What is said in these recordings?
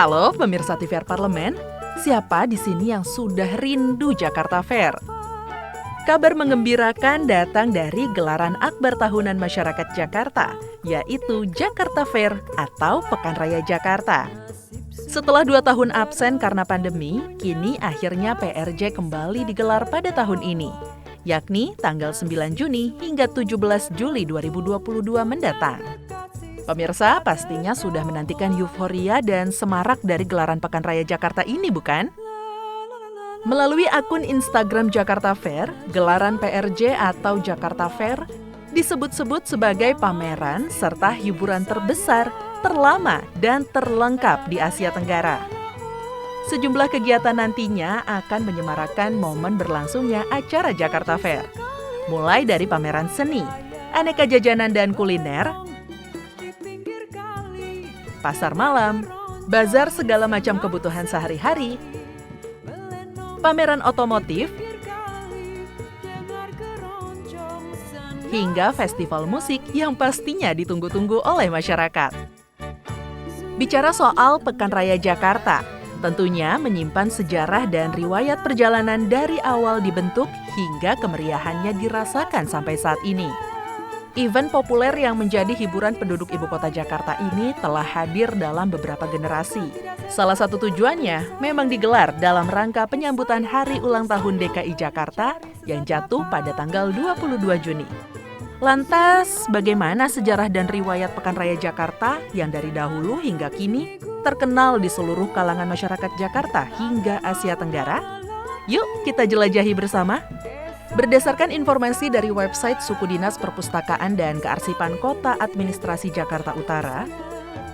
Halo pemirsa TVR Parlemen, siapa di sini yang sudah rindu Jakarta Fair? Kabar menggembirakan datang dari gelaran akbar tahunan masyarakat Jakarta, yaitu Jakarta Fair atau Pekan Raya Jakarta. Setelah 2 tahun absen karena pandemi, kini akhirnya PRJ kembali digelar pada tahun ini, yakni tanggal 9 Juni hingga 17 Juli 2022 mendatang. Pemirsa pastinya sudah menantikan euforia dan semarak dari gelaran Pekan Raya Jakarta ini, bukan? Melalui akun Instagram Jakarta Fair, gelaran PRJ atau Jakarta Fair disebut-sebut sebagai pameran serta hiburan terbesar, terlama, dan terlengkap di Asia Tenggara. Sejumlah kegiatan nantinya akan menyemarakan momen berlangsungnya acara Jakarta Fair. Mulai dari pameran seni, aneka jajanan dan kuliner, pasar malam, bazar segala macam kebutuhan sehari-hari, pameran otomotif, hingga festival musik yang pastinya ditunggu-tunggu oleh masyarakat. Bicara soal Pekan Raya Jakarta, tentunya menyimpan sejarah dan riwayat perjalanan dari awal dibentuk hingga kemeriahannya dirasakan sampai saat ini. Event populer yang menjadi hiburan penduduk ibu kota Jakarta ini telah hadir dalam beberapa generasi. Salah satu tujuannya memang digelar dalam rangka penyambutan Hari Ulang Tahun DKI Jakarta yang jatuh pada tanggal 22 Juni. Lantas, bagaimana sejarah dan riwayat Pekan Raya Jakarta yang dari dahulu hingga kini terkenal di seluruh kalangan masyarakat Jakarta hingga Asia Tenggara? Yuk kita jelajahi bersama. Berdasarkan informasi dari website Suku Dinas Perpustakaan dan Kearsipan Kota Administrasi Jakarta Utara,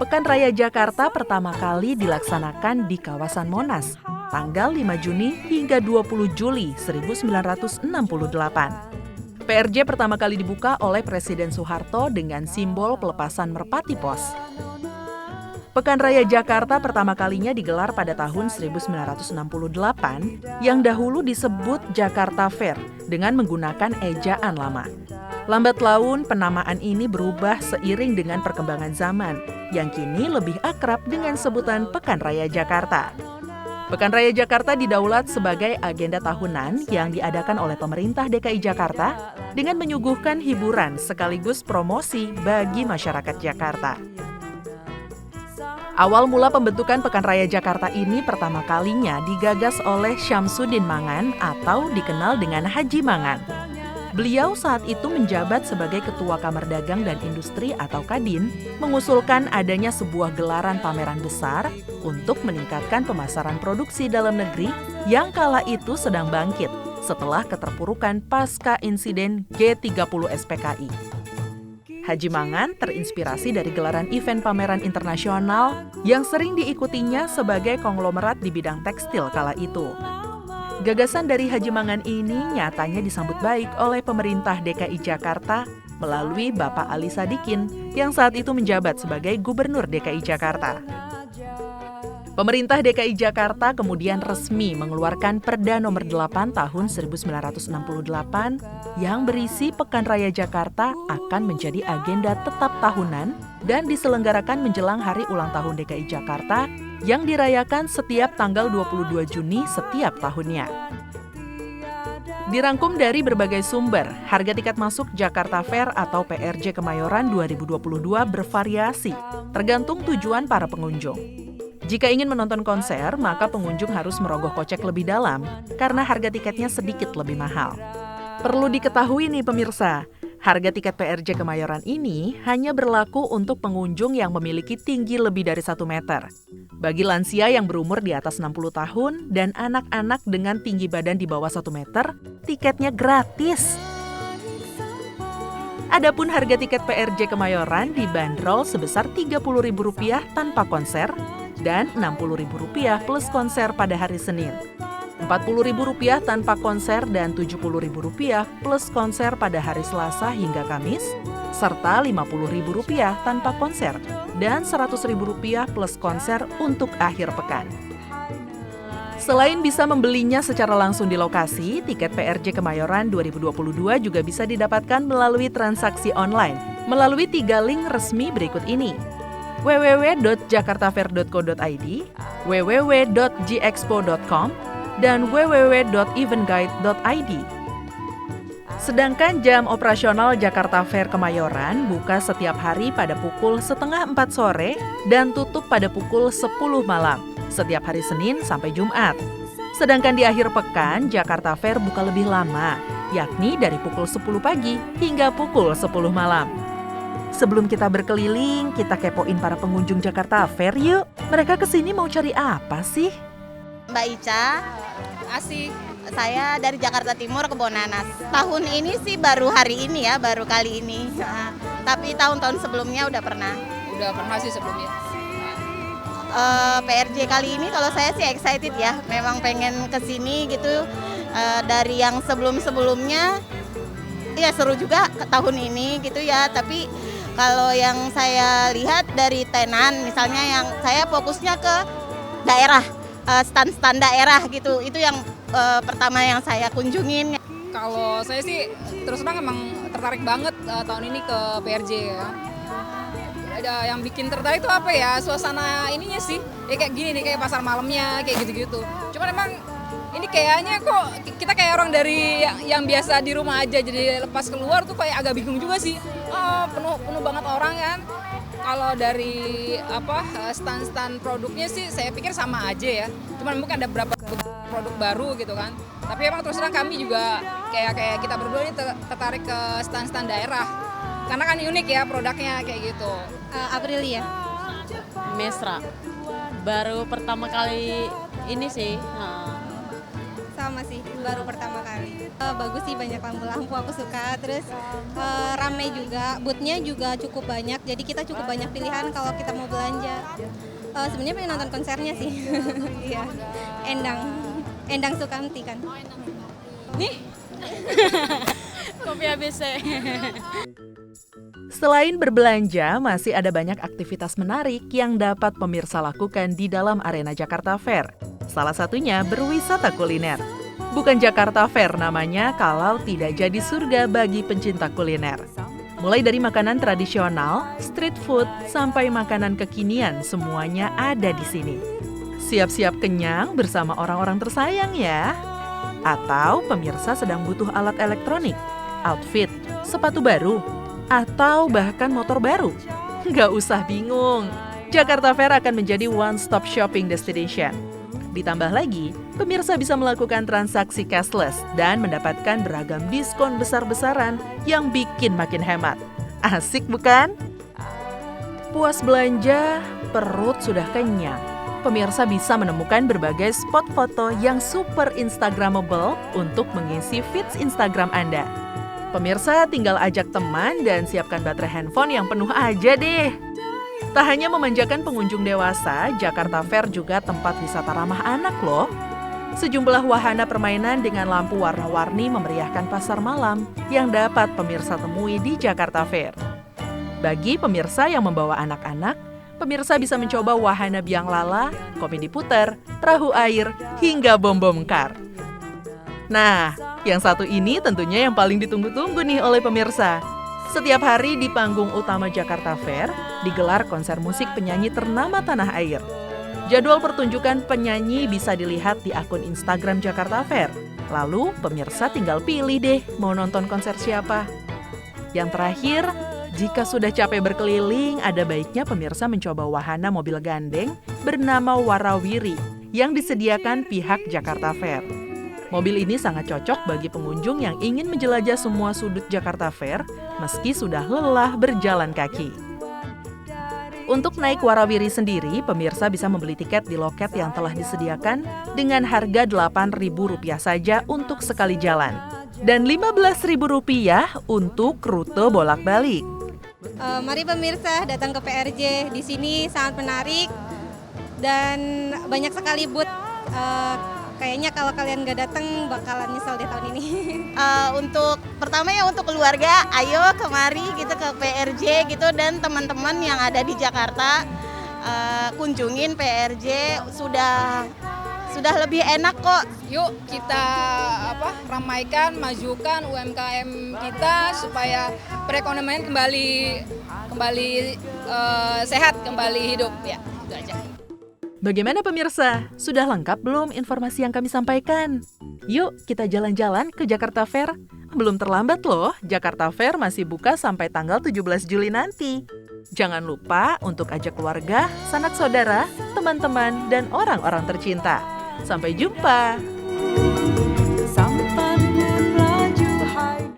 Pekan Raya Jakarta pertama kali dilaksanakan di kawasan Monas, tanggal 5 Juni hingga 20 Juli 1968. PRJ pertama kali dibuka oleh Presiden Soeharto dengan simbol pelepasan merpati pos. Pekan Raya Jakarta pertama kalinya digelar pada tahun 1968 yang dahulu disebut Jakarta Fair dengan menggunakan ejaan lama. Lambat laun penamaan ini berubah seiring dengan perkembangan zaman yang kini lebih akrab dengan sebutan Pekan Raya Jakarta. Pekan Raya Jakarta didaulat sebagai agenda tahunan yang diadakan oleh pemerintah DKI Jakarta dengan menyuguhkan hiburan sekaligus promosi bagi masyarakat Jakarta. Awal mula pembentukan Pekan Raya Jakarta ini pertama kalinya digagas oleh Syamsuddin Mangan atau dikenal dengan Haji Mangan. Beliau saat itu menjabat sebagai Ketua Kamar Dagang dan Industri atau Kadin, mengusulkan adanya sebuah gelaran pameran besar untuk meningkatkan pemasaran produksi dalam negeri yang kala itu sedang bangkit setelah keterpurukan pasca insiden G30 SPKI. Haji Mangan terinspirasi dari gelaran event pameran internasional yang sering diikutinya sebagai konglomerat di bidang tekstil kala itu. Gagasan dari Haji Mangan ini nyatanya disambut baik oleh pemerintah DKI Jakarta melalui Bapak Ali Sadikin yang saat itu menjabat sebagai Gubernur DKI Jakarta. Pemerintah DKI Jakarta kemudian resmi mengeluarkan Perda Nomor 8 Tahun 1968 yang berisi Pekan Raya Jakarta akan menjadi agenda tetap tahunan dan diselenggarakan menjelang Hari Ulang Tahun DKI Jakarta yang dirayakan setiap tanggal 22 Juni setiap tahunnya. Dirangkum dari berbagai sumber, harga tiket masuk Jakarta Fair atau PRJ Kemayoran 2022 bervariasi, tergantung tujuan para pengunjung. Jika ingin menonton konser, maka pengunjung harus merogoh kocek lebih dalam karena harga tiketnya sedikit lebih mahal. Perlu diketahui nih pemirsa, harga tiket PRJ Kemayoran ini hanya berlaku untuk pengunjung yang memiliki tinggi lebih dari 1 meter. Bagi lansia yang berumur di atas 60 tahun dan anak-anak dengan tinggi badan di bawah 1 meter, tiketnya gratis. Adapun harga tiket PRJ Kemayoran dibanderol sebesar Rp30.000 tanpa konser dan Rp60.000 plus konser pada hari Senin, Rp40.000 tanpa konser dan Rp70.000 plus konser pada hari Selasa hingga Kamis, serta Rp50.000 tanpa konser dan Rp100.000 plus konser untuk akhir pekan. Selain bisa membelinya secara langsung di lokasi, tiket PRJ Kemayoran 2022 juga bisa didapatkan melalui transaksi online melalui 3 link resmi berikut ini. www.jakartafair.co.id, www.gexpo.com, dan www.eventguide.id. Sedangkan jam operasional Jakarta Fair Kemayoran buka setiap hari pada pukul 3:30 sore dan tutup pada pukul 10 malam, setiap hari Senin sampai Jumat. Sedangkan di akhir pekan, Jakarta Fair buka lebih lama, yakni dari pukul 10 pagi hingga pukul 10 malam. Sebelum kita berkeliling, kita kepoin para pengunjung Jakarta Fair yuk. Mereka kesini mau cari apa sih? Mbak Ica, Asik. saya dari Jakarta Timur, Kebon Nanas. Tahun ini sih baru hari ini ya, baru kali ini. Tapi tahun-tahun sebelumnya udah pernah. Udah pernah sih sebelumnya. PRJ kali ini kalau saya sih excited ya, memang pengen kesini gitu. Dari yang sebelum-sebelumnya, ya seru juga ke tahun ini gitu ya. Tapi kalau yang saya lihat dari tenan, misalnya yang saya fokusnya ke daerah, stand-stand daerah gitu, itu yang pertama yang saya kunjungin. Kalau saya sih terus terang emang tertarik banget tahun ini ke PRJ ya. Ada yang bikin tertarik tuh apa ya, suasana ininya sih. Ya kayak gini nih, kayak pasar malamnya, kayak gitu-gitu. Cuman emang ini kayaknya kok kita kayak orang dari yang biasa di rumah aja, jadi lepas keluar tuh kayak agak bingung juga sih. Penuh banget orang kan. Kalau dari stand-stand produknya sih saya pikir sama aja ya. Cuman mungkin ada beberapa produk baru gitu kan. Tapi emang terus terang kami juga kayak kita berdua ini tertarik ke stand-stand daerah. Karena kan unik ya produknya kayak gitu. Aprilia. Mesra. Baru pertama kali ini sih. Sama sih, baru pertama kali. Bagus sih, banyak lampu-lampu, aku suka. Terus ramai juga, booth-nya juga cukup banyak. Jadi kita cukup banyak pilihan kalau kita mau belanja. Sebenarnya pengen nonton konsernya sih. Iya, Endang Sukamti kan. Nih. Kopi ABC. Selain berbelanja, masih ada banyak aktivitas menarik yang dapat pemirsa lakukan di dalam arena Jakarta Fair. Salah satunya berwisata kuliner. Bukan Jakarta Fair namanya kalau tidak jadi surga bagi pencinta kuliner. Mulai dari makanan tradisional, street food, sampai makanan kekinian, semuanya ada di sini. Siap-siap kenyang bersama orang-orang tersayang ya. Atau pemirsa sedang butuh alat elektronik, outfit, sepatu baru, atau bahkan motor baru. Nggak usah bingung, Jakarta Fair akan menjadi one-stop shopping destination. Ditambah lagi, pemirsa bisa melakukan transaksi cashless dan mendapatkan beragam diskon besar-besaran yang bikin makin hemat. Asik bukan? Puas belanja, perut sudah kenyang. Pemirsa bisa menemukan berbagai spot foto yang super instagramable untuk mengisi feeds Instagram Anda. Pemirsa tinggal ajak teman dan siapkan baterai handphone yang penuh aja deh. Tak hanya memanjakan pengunjung dewasa, Jakarta Fair juga tempat wisata ramah anak loh. Sejumlah wahana permainan dengan lampu warna-warni memeriahkan pasar malam yang dapat pemirsa temui di Jakarta Fair. Bagi pemirsa yang membawa anak-anak, pemirsa bisa mencoba wahana biang lala, komedi puter, perahu air, hingga bom-bom kar. Nah, yang satu ini tentunya yang paling ditunggu-tunggu nih oleh pemirsa. Setiap hari di panggung utama Jakarta Fair, digelar konser musik penyanyi ternama tanah air. Jadwal pertunjukan penyanyi bisa dilihat di akun Instagram Jakarta Fair. Lalu, pemirsa tinggal pilih deh mau nonton konser siapa. Yang terakhir, jika sudah capek berkeliling, ada baiknya pemirsa mencoba wahana mobil gandeng bernama Warawiri yang disediakan pihak Jakarta Fair. Mobil ini sangat cocok bagi pengunjung yang ingin menjelajah semua sudut Jakarta Fair meski sudah lelah berjalan kaki. Untuk naik Warawiri sendiri, pemirsa bisa membeli tiket di loket yang telah disediakan dengan harga Rp8.000 saja untuk sekali jalan dan Rp15.000 untuk rute bolak-balik. Mari pemirsa datang ke PRJ, di sini sangat menarik dan banyak sekali booth. Kayaknya kalau kalian nggak datang bakalan nyesel deh tahun ini. Untuk pertama ya untuk keluarga, ayo kemari gitu ke PRJ gitu, dan teman-teman yang ada di Jakarta kunjungin PRJ, sudah lebih enak kok. Yuk kita ramaikan, majukan UMKM kita supaya perekonomian kembali kembali sehat, kembali hidup ya, itu aja. Bagaimana pemirsa? Sudah lengkap belum informasi yang kami sampaikan? Yuk kita jalan-jalan ke Jakarta Fair. Belum terlambat loh, Jakarta Fair masih buka sampai tanggal 17 Juli nanti. Jangan lupa untuk ajak keluarga, sanak saudara, teman-teman, dan orang-orang tercinta. Sampai jumpa!